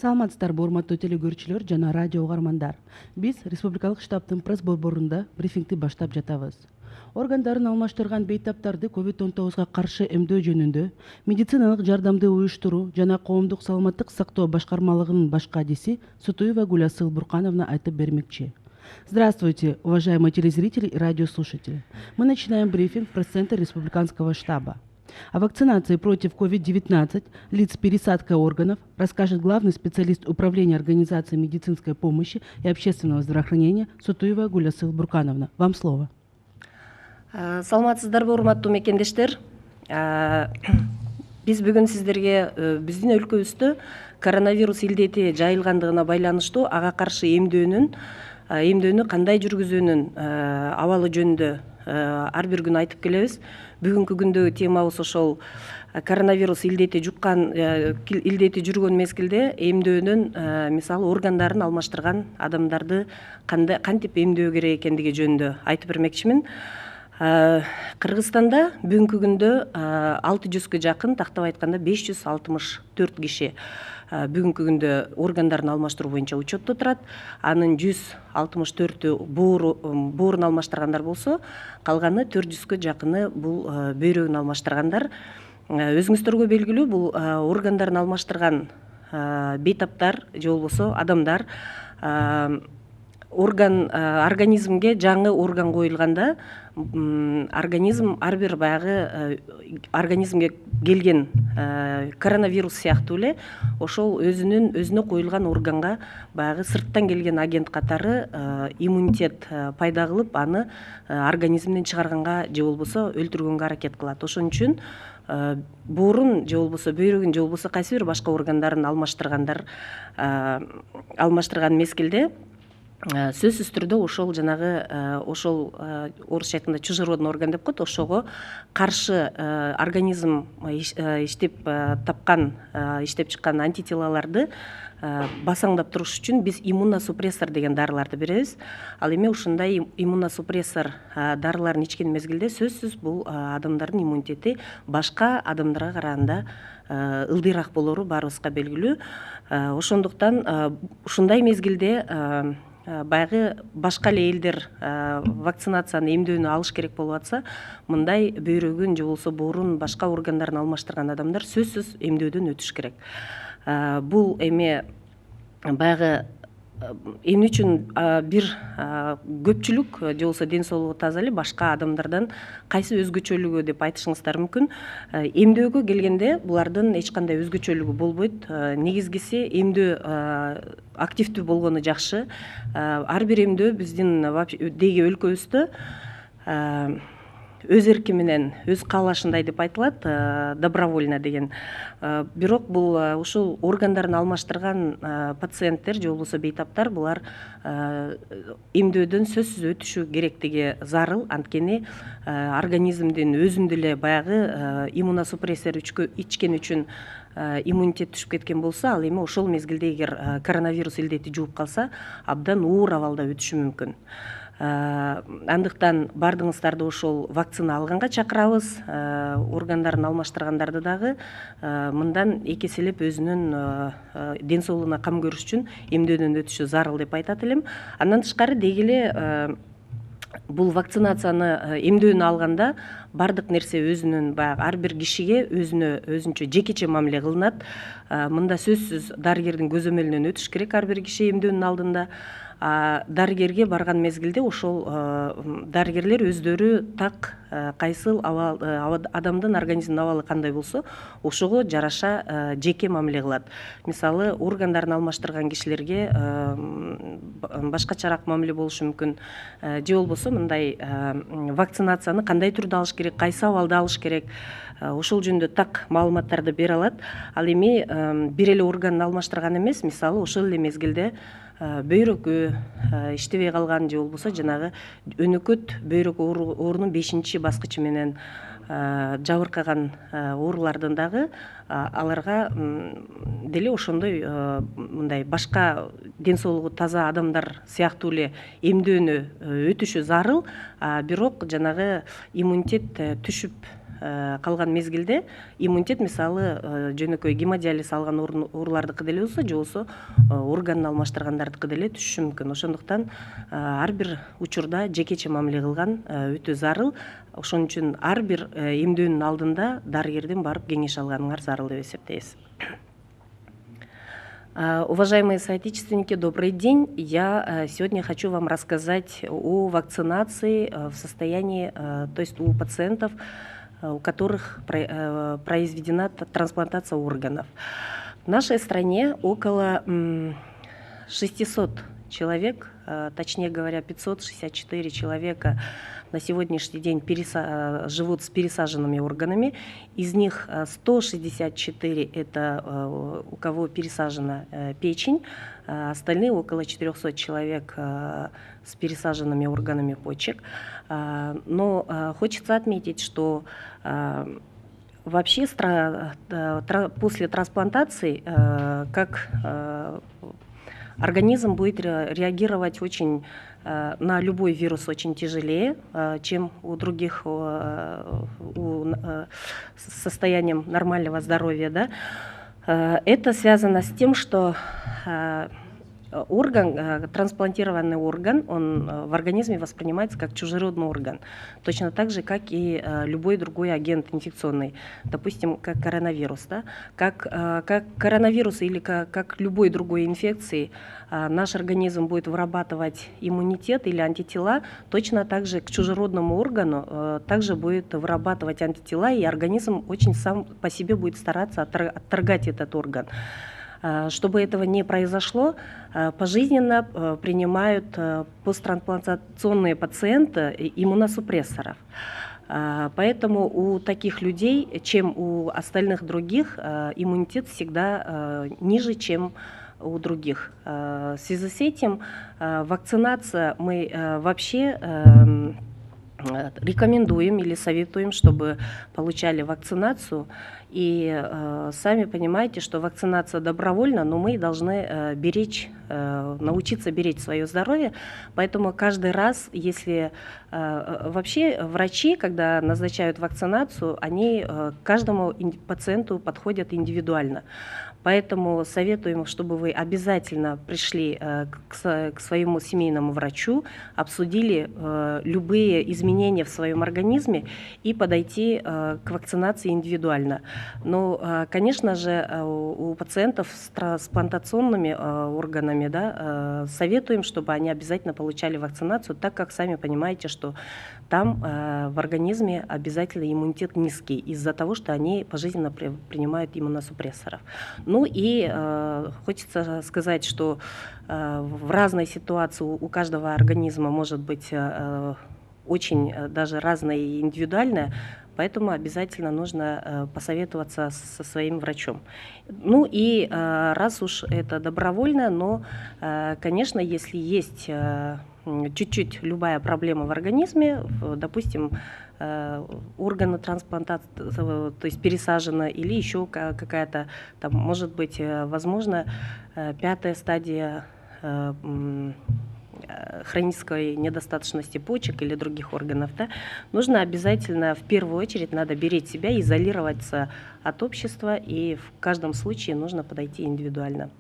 Саламатсыздарбы, урматтуу телекөрүүчүлөр жана радио угармандар. Биз Республикалык штабтын пресс борборунда брифингти баштап жатабыз. Органдарын алмаштырган бейтаптарды COVID-19 каршы эмдөө жөнүндө медициналык жардамды уюштуруу жана коомдук саламаттык сактоо башкармалыгынын баш кадиси Сутуева Гулясыл Буркановна айтып бермекчи. Здравствуйте, уважаемые телезрители и радиослушатели. Мы начинаем брифинг в пресс-центре Республиканского штаба. О вакцинации против COVID-19 лиц пересадка органов расскажет главный специалист Управления организации медицинской помощи и общественного здравоохранения Сутуева Гулясыл Буркановна. Вам слово. Саламатсыздарбы, урматтуу мекендештер. Биз бүгүн сиздерге биздин өлкөбүздө коронавирус илдети жайылгандыгына байланыштуу ага каршы эмдөөнү кандай жүргүзүүнүн абалы жөнүндө ар бир күн айтып келебиз. Бүгүнкү күндөгү темабыз ошол коронавирус илдети жүргөн мезгилде эмдөөнүн мисалы органдарын алмаштырган адамдарды кантип эмдөө керек экендиги жөнүндө айтып бермекчимин. Кыргызстанда бүгүнкү күндө 600-кө жакын, тактап айтканда 564 киши бүгүнкү күндө органдарын алмаштыруу боюнча учетто турат. Анын 164-ü боорун алмаштыргандар болсо, калганы 400-кө жакыны бул бөйрөгүн алмаштыргандар. Өзүңүздөргө белгилүү, бул органдарын алмаштырган бейтаптар же болбосо адамдар организмге жаңы орган коюлганда организм ар бир баягы организмге келген коронавирус сыяктуу эле ошол өзүнө коюлган органга баягы сырттан келген агент катары иммунитет пайда кылып, аны организмден чыгарганга же болбосо өлтүргөнгө аракет кылат. Ошон үчүн боорун же болбосо бөйрөгүн же болбосо кайсы бир башка органдарын алмаштырган мезгилде сөзсүз түрдө ошол жанагы орусча айтканда чужеродный орган деп коет, ошого каршы организм иштеп чыккан антителаларды басаңдап туруш үчүн биз иммуносупрессор деген дарыларды беребиз. Ал эми ушундай иммуносупрессор дарыларын ичкен мезгилде сөзсүз бул адамдардын иммунитети башка адамдарга караганда ылдыйраак болору баарыбызга белгилүү. Ошондуктан ушундай мезгилде баягы башка эле элдер вакцинацияны эмдөөнү алыш керек болуп атса, мындай бөйрөгүн же болбосо боорун башка органдарын алмаштырган адамдар сөзсүз эмдөөдөн өтүш керек. Бул эми баягы эмне үчүн бир көпчүлүк же болбосо ден соолугу таза эле башка адамдардан кайсы өзгөчөлүгү деп айтышыңыздар мүмкүн. Эмдөөгө келгенде булардын эч кандай өзгөчөлүгү болбойт. Негизгиси эмдөө активдүү болгону жакшы. Ар бир эмдөө биздин деги өлкөбүздө өз эрки менен, өз каалашындай деп айтылат, добровольно деген. Бирок бул ушул органдарын алмаштырган пациенттер же болбосо бейтаптар булар эмдөөдөн сөзсүз өтүшү керектиги зарыл. Анткени организмдин өзүндө эле баягы иммуносупрессор ичкен үчүн иммунитет түшүп кеткен болсо, ал эми ошол мезгилде эгер коронавирус илдети жууп калса, абдан оор абалда өтүшү мүмкүн. Андыктан бардыгыңыздарды ошол вакцина алганга чакырабыз. Органдарын алмаштыргандарды дагы мындан эки эселеп өзүнүн ден соолугуна кам көрүш үчүн эмдөөдөн өтүшү зарыл деп айтат элем. Андан тышкары деги эле бул вакцинацияны эмдөөнү алганда бардык нерсе өзүнүн баягы ар бир кишиге өзүнчө жекече мамиле кылынат. Мында сөзсүз дарыгердин көзөмөлүнөн өтүш керек ар бир киши эмдөөнүн алдында. Дарыгерге барган мезгилде ошол дарыгерлер өздөрү так кайсыл адамдын организмдин абалы кандай болсо, ошого жараша жеке мамиле кылат. Мисалы, органдарын алмаштырган кишилерге башкачараак мамиле болушу мүмкүн. Же болбосо мындай вакцинацияны кандай түрдө алыш керек, кайсы абалда алыш керек, ошол жөнүндө так маалыматтарды бере алат. Ал эми бир эле органды алмаштырган эмес, мисалы, ошол эле мезгилде бөйрөгү иштебей калган же болбосо жанагы өнөкөт бөйрөк оорунун 5-баскычы менен жабыркаган оорулардын дагы аларга деле ошондой мындай башка ден соолугу таза адамдар сыяктуу эле эмдөөнү өтүшү зарыл. Бирок жанагы иммунитет түшүп калган мезгилде иммунитет мисалы жөнөкөй гемодиализ алган уруулардыкы деле болсо же болбосо органын алмаштыргандардыкы деле түшүшү мүмкүн. Ошондуктан ар бир учурда жекече мамиле кылган өтө зарыл. Ошон үчүн ар бир эмдөөнүн алдында дарыгерден барып кеңеш алганыңар зарыл деп эсептейбиз. Уважаемые соотечественники, добрый день. Я сегодня хочу вам рассказать о вакцинации в состоянии, то есть у пациентов, у которых произведена трансплантация органов. В нашей стране около 600 человек, точнее говоря, 564 человека на сегодняшний день живут с пересаженными органами. Из них 164 это у кого пересажена печень, остальные около 400 человек с пересаженными органами почек. Но хочется отметить, что вообще после трансплантации как организм будет реагировать очень на любой вирус очень тяжелее, чем у других с состоянием нормального здоровья. Да? Это связано с тем, что трансплантированный орган, он в организме воспринимается как чужеродный орган, точно так же, как и любой другой агент инфекционный, допустим, как коронавирус. Да? Как коронавирус или как любой другой инфекции, наш организм будет вырабатывать иммунитет или антитела, точно так же к чужеродному органу также будет вырабатывать антитела, и организм очень сам по себе будет стараться отторгать этот орган. Чтобы этого не произошло, пожизненно принимают посттрансплантационные пациенты иммуносупрессоров. Поэтому у таких людей, чем у остальных других, иммунитет всегда ниже, чем у других. В связи с этим вакцинация мы вообще рекомендуем или советуем, чтобы получали вакцинацию. И сами понимаете, что вакцинация добровольна, но мы должны научиться беречь свое здоровье. Поэтому каждый раз, если вообще врачи, когда назначают вакцинацию, они к каждому пациенту подходят индивидуально. Поэтому советуем, чтобы вы обязательно пришли к своему семейному врачу, обсудили любые изменения в своем организме и подойти к вакцинации индивидуально. Но, конечно же, у пациентов с трансплантационными органами, да, советуем, чтобы они обязательно получали вакцинацию, так как сами понимаете, что там в организме обязательно иммунитет низкий из-за того, что они пожизненно принимают иммуносупрессоров. Ну и хочется сказать, что в разной ситуации у каждого организма может быть очень даже разное и индивидуальное, поэтому обязательно нужно посоветоваться со своим врачом. Ну и раз уж это добровольно, но, конечно, если есть чуть-чуть любая проблема в организме, допустим, органы трансплантации, то есть пересажена, или еще какая-то, там, может быть, возможно, 5-я стадия хронической недостаточности почек или других органов, да, нужно обязательно, в первую очередь, надо беречь себя, изолироваться от общества, и в каждом случае нужно подойти индивидуально.